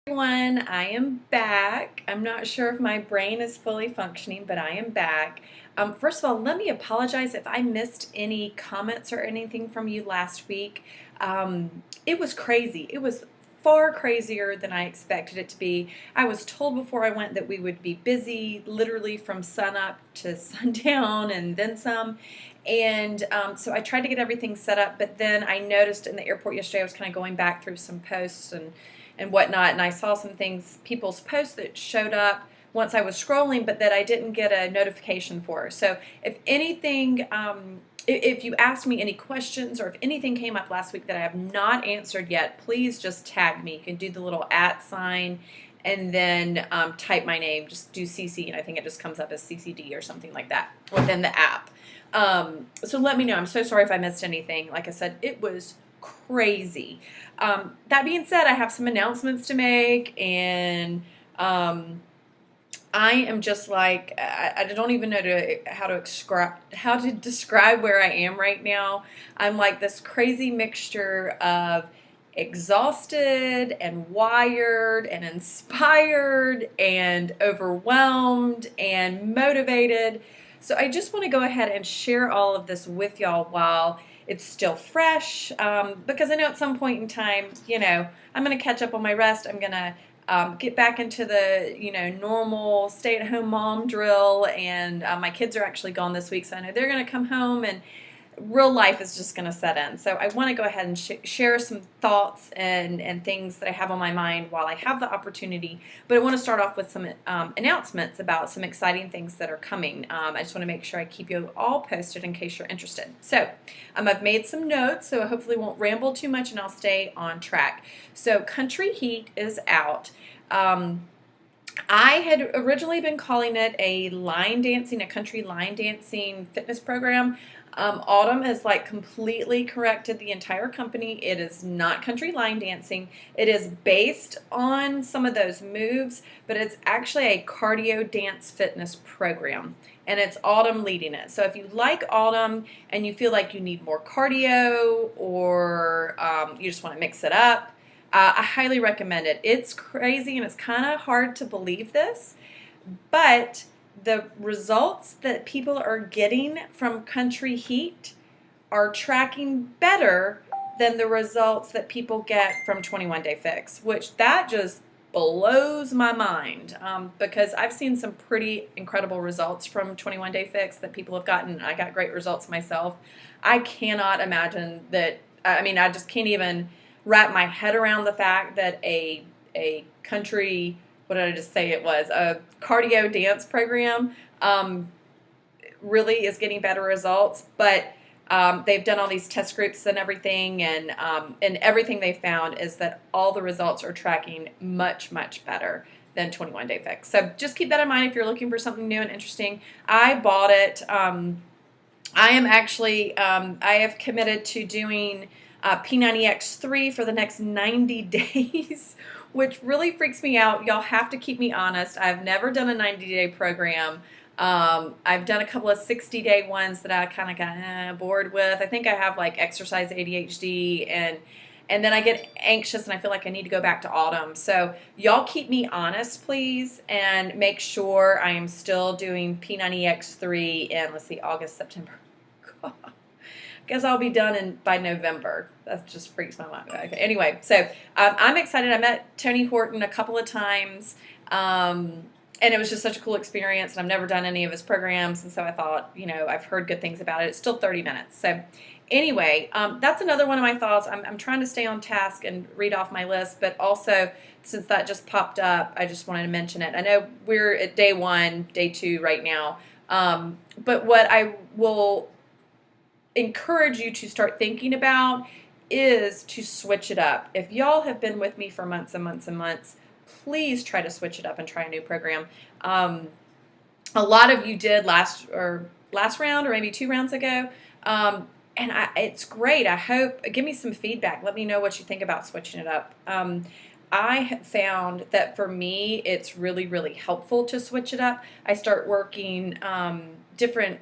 Everyone, I am back. I'm not sure if my brain is fully functioning, but I am back. First of all, let me apologize if I missed any comments or anything from you last week. It was crazy. It was far crazier than I expected it to be. I was told before I went that we would be busy literally from sunup to sundown and then some. And so I tried to get everything set up, but then I noticed in the airport yesterday I was kind of going back through some posts and whatnot, and I saw some things, people's posts that showed up once I was scrolling, but that I didn't get a notification for. So if anything, if you asked me any questions or if anything came up last week that I have not answered yet, please just tag me. You can do the little @ sign and then type my name. Just do CC, and I think it just comes up as CCD or something like that within the app. So let me know. I'm so sorry if I missed anything. Like I said, it was crazy. That being said, I have some announcements to make, and I am just like I don't even know how to describe where I am right now. I'm like this crazy mixture of exhausted and wired and inspired and overwhelmed and motivated. So I just want to go ahead and share all of this with y'all while it's still fresh, because I know at some point in time, I'm going to catch up on my rest. I'm going to get back into the, normal stay-at-home mom drill, and my kids are actually gone this week, so I know they're going to come home, and real life is just going to set in. So I want to go ahead and share some thoughts and things that I have on my mind while I have the opportunity. But I want to start off with some announcements about some exciting things that are coming. I just want to make sure I keep you all posted in case you're interested. So I've made some notes, so I hopefully won't ramble too much and I'll stay on track. So Country Heat is out. I had originally been calling it a country line dancing fitness program. Autumn has completely corrected the entire company. It is not country line dancing. It is based on some of those moves, but it's actually a cardio dance fitness program, and it's Autumn leading it. So if you like Autumn and you feel like you need more cardio, or you just want to mix it up, I highly recommend it. It's crazy and it's kind of hard to believe this, but the results that people are getting from Country Heat are tracking better than the results that people get from 21 Day Fix, which that just blows my mind, because I've seen some pretty incredible results from 21 Day Fix that people have gotten. I got great results myself. I cannot imagine that. I just can't even wrap my head around the fact that a country, what did I just say it was, a cardio dance program really is getting better results. But they've done all these test groups and everything, and everything they found is that all the results are tracking much, much better than 21 Day Fix. So just keep that in mind if you're looking for something new and interesting. I bought it. I have committed to doing P90X3 for the next 90 days, which really freaks me out. Y'all have to keep me honest. I've never done a 90-day program. I've done a couple of 60-day ones that I kind of got bored with. I think I have exercise ADHD, and then I get anxious and I feel like I need to go back to Autumn. So y'all keep me honest, please, and make sure I am still doing P90X3 in, let's see, August, September. Guess I'll be done by November. That just freaks my mind. Okay. Anyway, so I'm excited. I met Tony Horton a couple of times, and it was just such a cool experience. And I've never done any of his programs, and so I thought, I've heard good things about it. It's still 30 minutes. So anyway, that's another one of my thoughts. I'm trying to stay on task and read off my list, but also since that just popped up, I just wanted to mention it. I know we're at day 1, day 2 right now, but what I will encourage you to start thinking about is to switch it up. If y'all have been with me for months and months and months, please try to switch it up and try a new program. A lot of you did last round or maybe 2 rounds ago, and it's great. I hope, give me some feedback. Let me know what you think about switching it up. I have found that for me, it's really, really helpful to switch it up. I start working different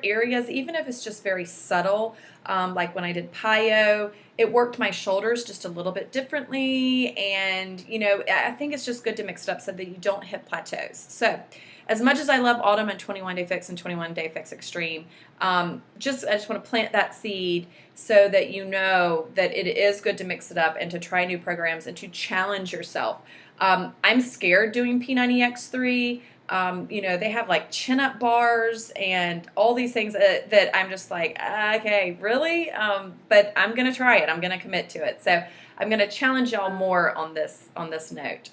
areas, even if it's just very subtle, like when I did PIO it worked my shoulders just a little bit differently. And, you know, I think it's just good to mix it up so that you don't hit plateaus. So as much as I love Autumn and 21 Day Fix and 21 Day Fix Extreme, I just want to plant that seed so that you know that it is good to mix it up and to try new programs and to challenge yourself. I'm scared doing P90X3. You know, they have like chin-up bars and all these things that I'm just like, okay, really? But I'm going to try it. I'm going to commit to it. So I'm going to challenge y'all more on this note.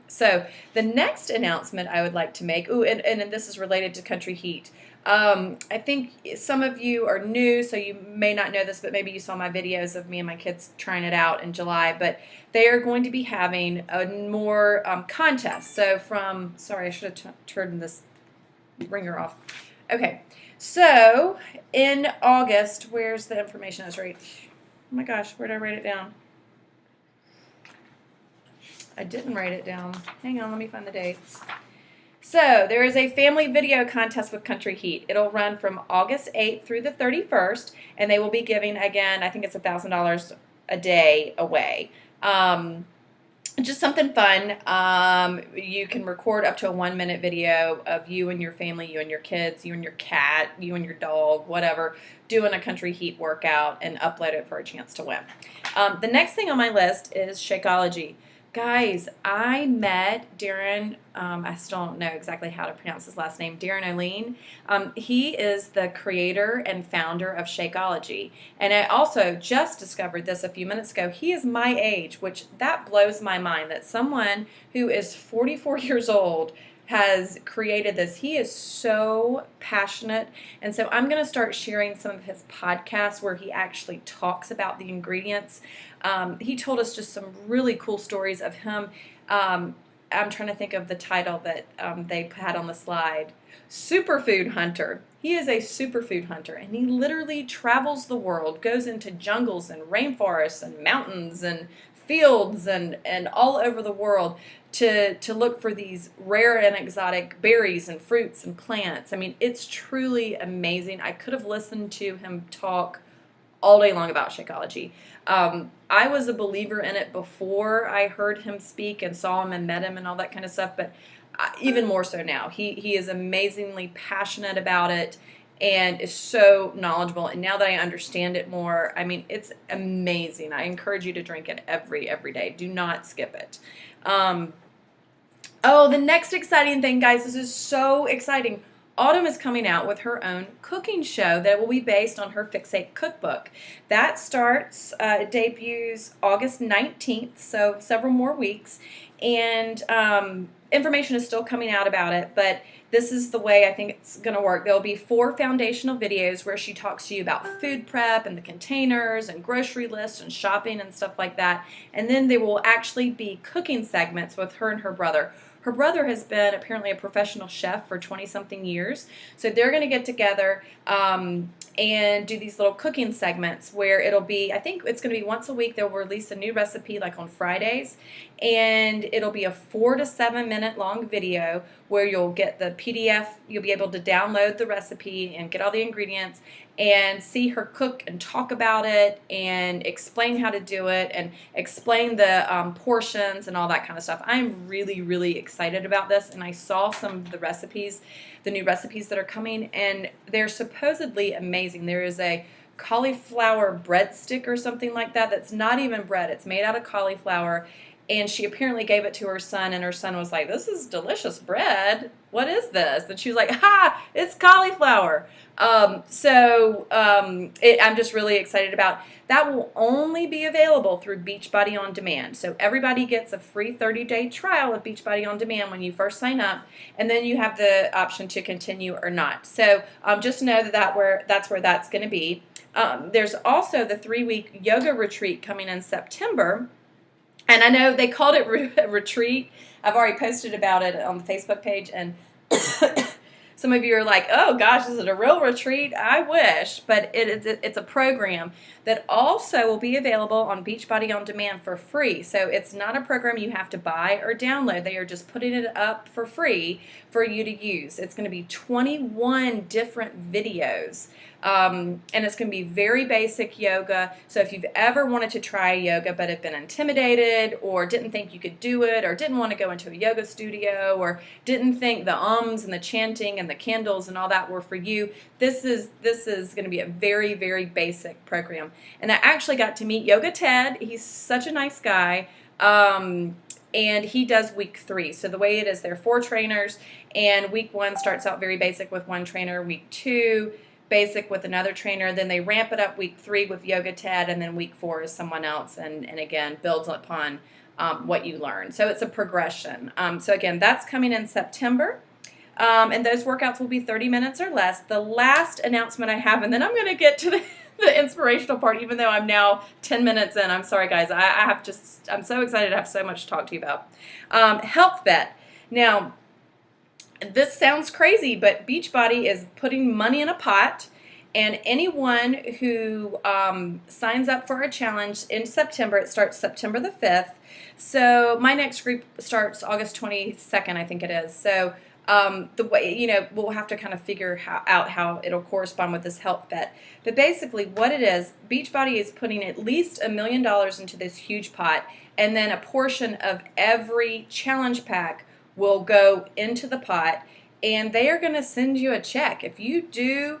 So the next announcement I would like to make, and this is related to Country Heat. I think some of you are new, so you may not know this, but maybe you saw my videos of me and my kids trying it out in July. But they are going to be having a more contest. So sorry, I should have turned this ringer off. Okay, so in August, where's the information that's right? Oh my gosh, where did I write it down? I didn't write it down. Hang on, let me find the dates. So there is a family video contest with Country Heat. It'll run from August 8th through the 31st, and they will be giving, again, I think it's $1,000 a day away. Just something fun. You can record up to a 1-minute video of you and your family, you and your kids, you and your cat, you and your dog, whatever, doing a Country Heat workout and upload it for a chance to win. The next thing on my list is Shakeology. Guys, I met Darren, I still don't know exactly how to pronounce his last name, Darren O'Lean. He is the creator and founder of Shakeology. And I also just discovered this a few minutes ago. He is my age, which that blows my mind that someone who is 44 years old has created this. He is so passionate. And so I'm going to start sharing some of his podcasts where he actually talks about the ingredients. He told us just some really cool stories of him. I'm trying to think of the title that they had on the slide. Superfood hunter. He is a superfood hunter, and he literally travels the world, goes into jungles and rainforests and mountains and fields and all over the world to look for these rare and exotic berries and fruits and plants. I mean, it's truly amazing. I could have listened to him talk all day long about Shakeology. I was a believer in it before I heard him speak and saw him and met him and all that kind of stuff, but even more so now. He is amazingly passionate about it and is so knowledgeable. And now that I understand it more, I mean, it's amazing. I encourage you to drink it every day. Do not skip it. Oh, the next exciting thing, guys, this is so exciting. Autumn is coming out with her own cooking show that will be based on her Fixate cookbook. That starts, it debuts August 19th, so several more weeks. And information is still coming out about it, but this is the way I think it's going to work. There'll be 4 foundational videos where she talks to you about food prep and the containers and grocery lists and shopping and stuff like that. And then there will actually be cooking segments with her and her brother. Her brother has been apparently a professional chef for 20-something years. So they're going to get together and do these little cooking segments where it'll be, I think it's going to be once a week. They'll release a new recipe like on Fridays. And it'll be a 4 to 7 minute long video where you'll get the PDF. You'll be able to download the recipe and get all the ingredients and see her cook and talk about it and explain how to do it and explain the portions and all that kind of stuff. I'm really, really excited about this, and I saw some of the recipes, the new recipes that are coming, and they're supposedly amazing. There is a cauliflower breadstick or something like that that's not even bread. It's made out of cauliflower, and she apparently gave it to her son, and her son was like, "This is delicious bread. What is this?" And she was like, "Ha! It's cauliflower." I'm just really excited about that. Will only be available through Beachbody On Demand. So everybody gets a free 30-day trial of Beachbody On Demand when you first sign up, and then you have the option to continue or not. So just know that's where that's going to be. There's also the 3-week yoga retreat coming in September. And I know they called it retreat. I've already posted about it on the Facebook page, and some of you are like, "Oh gosh, is it a real retreat?" I wish, but it's a program that also will be available on Beachbody On Demand for free. So it's not a program you have to buy or download. They are just putting it up for free for you to use. It's going to be 21 different videos And it's going to be very basic yoga. So if you've ever wanted to try yoga but have been intimidated or didn't think you could do it or didn't want to go into a yoga studio or didn't think the ums and the chanting and the candles and all that were for you, this is going to be a very, very basic program. And I actually got to meet Yoga Ted. He's such a nice guy. And he does week 3. So the way it is, there are 4 trainers, and week 1 starts out very basic with 1 trainer, week 2 basic with another trainer, then they ramp it up week 3 with Yoga Ted, and then week 4 is someone else, and again, builds upon what you learn. So it's a progression. So again, that's coming in September. And those workouts will be 30 minutes or less. The last announcement I have, and then I'm going to get to the inspirational part, even though I'm now 10 minutes in. I'm sorry, guys. I'm so excited to have so much to talk to you about. Health Bet. Now, this sounds crazy, but Beachbody is putting money in a pot, and anyone who signs up for a challenge in September, it starts September the 5th. So my next group starts August 22nd, I think it is. So the way, we'll have to kind of figure out how it'll correspond with this health bet. But basically what it is, Beachbody is putting at least $1 million into this huge pot, and then a portion of every challenge pack will go into the pot, and they are going to send you a check. If you do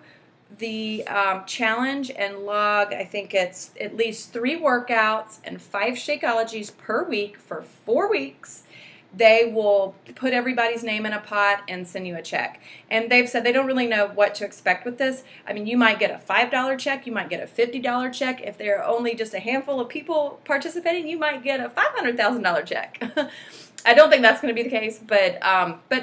the challenge and log, I think it's at least 3 workouts and 5 Shakeologies per week for 4 weeks, they will put everybody's name in a pot and send you a check. And they've said they don't really know what to expect with this. I mean, you might get a $5 check, you might get a $50 check. If there are only just a handful of people participating, you might get a $500,000 check. I don't think that's going to be the case, but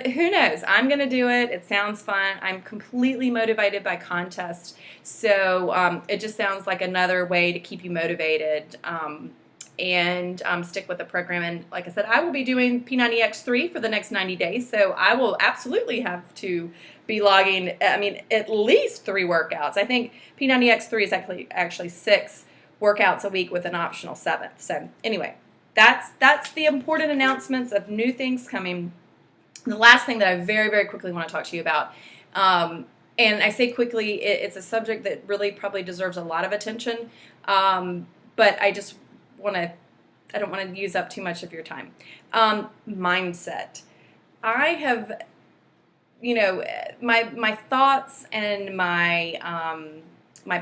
who knows? I'm going to do it. It sounds fun. I'm completely motivated by contest, so it just sounds like another way to keep you motivated. And stick with the program. And like I said, I will be doing P90X3 for the next 90 days, so I will absolutely have to be logging, at least 3 workouts. I think P90X3 is actually 6 workouts a week with an optional 7th. So anyway, that's the important announcements of new things coming. The last thing that I very, very quickly want to talk to you about, and I say quickly, it's a subject that really probably deserves a lot of attention, but I don't want to use up too much of your time. Mindset. I have, my thoughts and my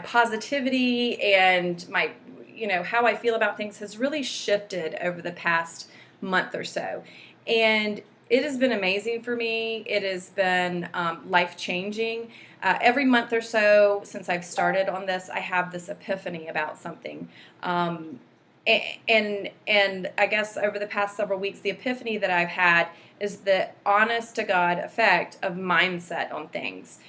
positivity and my, how I feel about things has really shifted over the past month or so. And it has been amazing for me. It has been life-changing. Every month or so since I've started on this, I have this epiphany about something. And I guess over the past several weeks, the epiphany that I've had is the honest-to-God effect of mindset on things.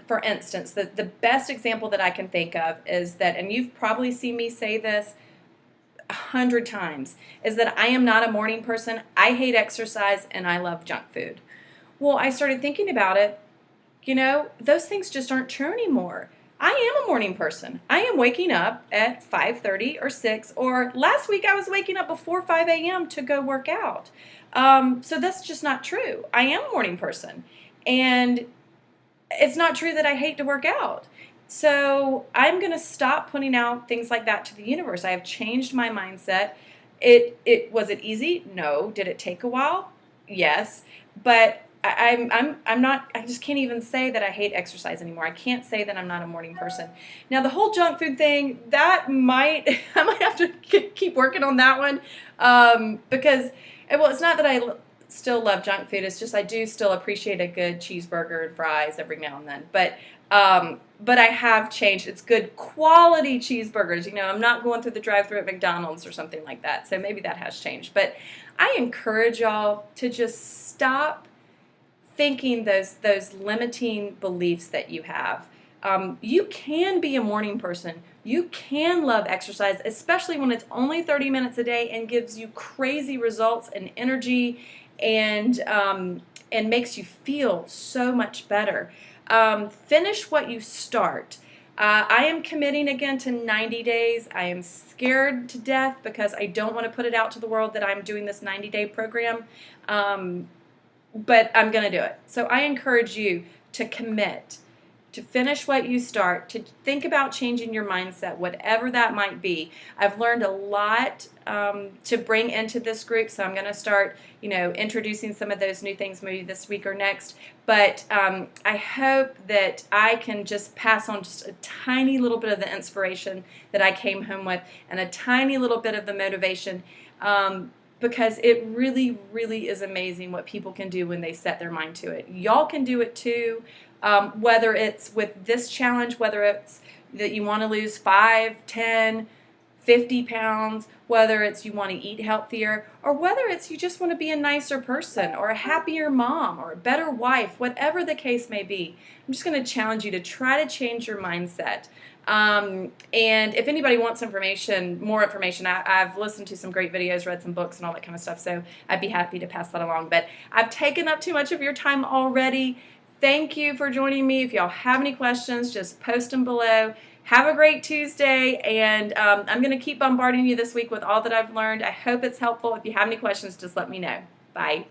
For instance, the best example that I can think of is that, and you've probably seen me say this 100 times, is that I am not a morning person. I hate exercise, and I love junk food. Well, I started thinking about it. Those things just aren't true anymore. I am a morning person. I am waking up at 5:30 or 6, or last week I was waking up before 5 a.m. to go work out. So that's just not true. I am a morning person. And it's not true that I hate to work out. So I'm going to stop putting out things like that to the universe. I have changed my mindset. Was it easy? No. Did it take a while? Yes. But I'm not, I just can't even say that I hate exercise anymore. I can't say that I'm not a morning person. Now, the whole junk food thing, I might have to keep working on that one, because, well, it's not that I still love junk food. It's just I do still appreciate a good cheeseburger and fries every now and then. But I have changed. It's good quality cheeseburgers. I'm not going through the drive-thru at McDonald's or something like that. So maybe that has changed. But I encourage y'all to just stop thinking those limiting beliefs that you have. You can be a morning person. You can love exercise, especially when it's only 30 minutes a day and gives you crazy results and energy and makes you feel so much better. Finish what you start. I am committing again to 90 days. I am scared to death because I don't want to put it out to the world that I'm doing this 90-day program. But I'm going to do it. So I encourage you to commit to finish what you start, to think about changing your mindset, whatever that might be. I've learned a lot to bring into this group, so I'm going to start, introducing some of those new things maybe this week or next. But I hope that I can just pass on just a tiny little bit of the inspiration that I came home with and a tiny little bit of the motivation, because it really, really is amazing what people can do when they set their mind to it. Y'all can do it too. Whether it's with this challenge, whether it's that you want to lose 5, 10, 50 pounds, whether it's you want to eat healthier, or whether it's you just want to be a nicer person or a happier mom or a better wife, whatever the case may be. I'm just going to challenge you to try to change your mindset. And if anybody wants more information, I've listened to some great videos, read some books and all that kind of stuff, so I'd be happy to pass that along. But I've taken up too much of your time already. Thank you for joining me. If y'all have any questions, just post them below. Have a great Tuesday, and I'm going to keep bombarding you this week with all that I've learned. I hope it's helpful. If you have any questions, just let me know. Bye.